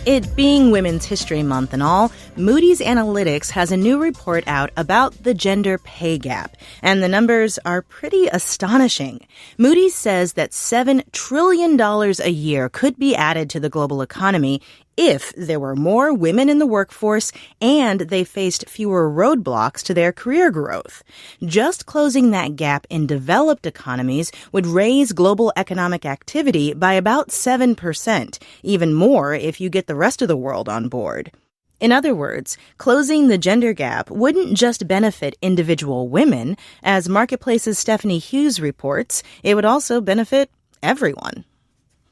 It being Women's History Month and all, Moody's Analytics has a new report out about the gender pay gap, and the numbers are pretty astonishing. Moody's says that $7 trillion a year could be added to the global economy if there were more women in the workforce and they faced fewer roadblocks to their career growth. Just closing that gap in developed economies would raise global economic activity by about 7%, even more if you get the rest of the world on board. In other words, closing the gender gap wouldn't just benefit individual women. As Marketplace's Stephanie Hughes reports, it would also benefit everyone.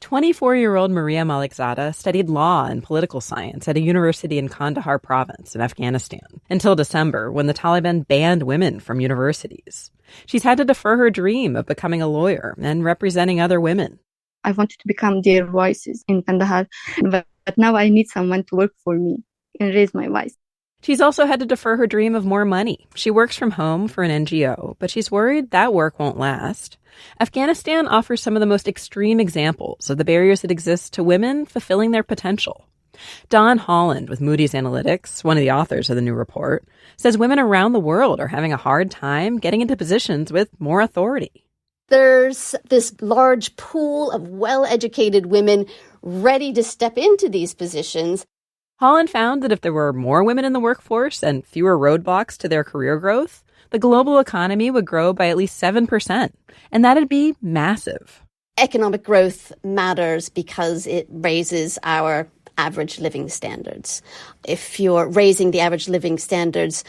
24-year-old Maria Malikzada studied law and political science at a university in Kandahar province in Afghanistan until December, when the Taliban banned women from universities. She's had to defer her dream of becoming a lawyer and representing other women. I wanted to become their voices in Kandahar, but now I need someone to work for me and raise my voice. She's also had to defer her dream of more money. She works from home for an NGO, but she's worried that work won't last. Afghanistan offers some of the most extreme examples of the barriers that exist to women fulfilling their potential. Dawn Holland with Moody's Analytics, one of the authors of the new report, says women around the world are having a hard time getting into positions with more authority. There's this large pool of well-educated women ready to step into these positions. Holland found that if there were more women in the workforce and fewer roadblocks to their career growth, the global economy would grow by at least 7%, and that'd be massive. Economic growth matters because it raises our average living standards. If you're raising the average living standards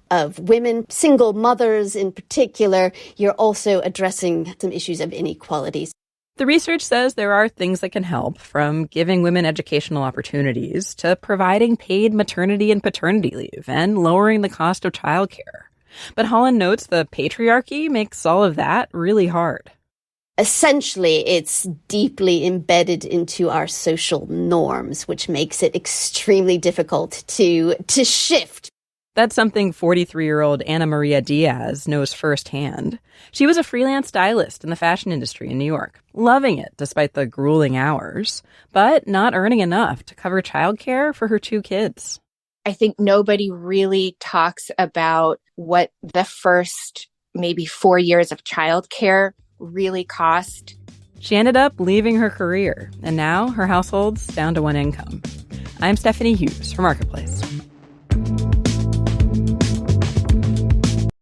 of women, single mothers in particular, you're also addressing some issues of inequalities. The research says there are things that can help, from giving women educational opportunities to providing paid maternity and paternity leave and lowering the cost of childcare. But Holland notes the patriarchy makes all of that really hard. Essentially, it's deeply embedded into our social norms, which makes it extremely difficult to shift. That's something 43-year-old Ana Maria Diaz knows firsthand. She was a freelance stylist in the fashion industry in New York, loving it despite the grueling hours, but not earning enough to cover childcare for her 2 kids. I think nobody really talks about what the first maybe 4 years of childcare really cost. She ended up leaving her career, and now her household's down to one income. I'm Stephanie Hughes for Marketplace.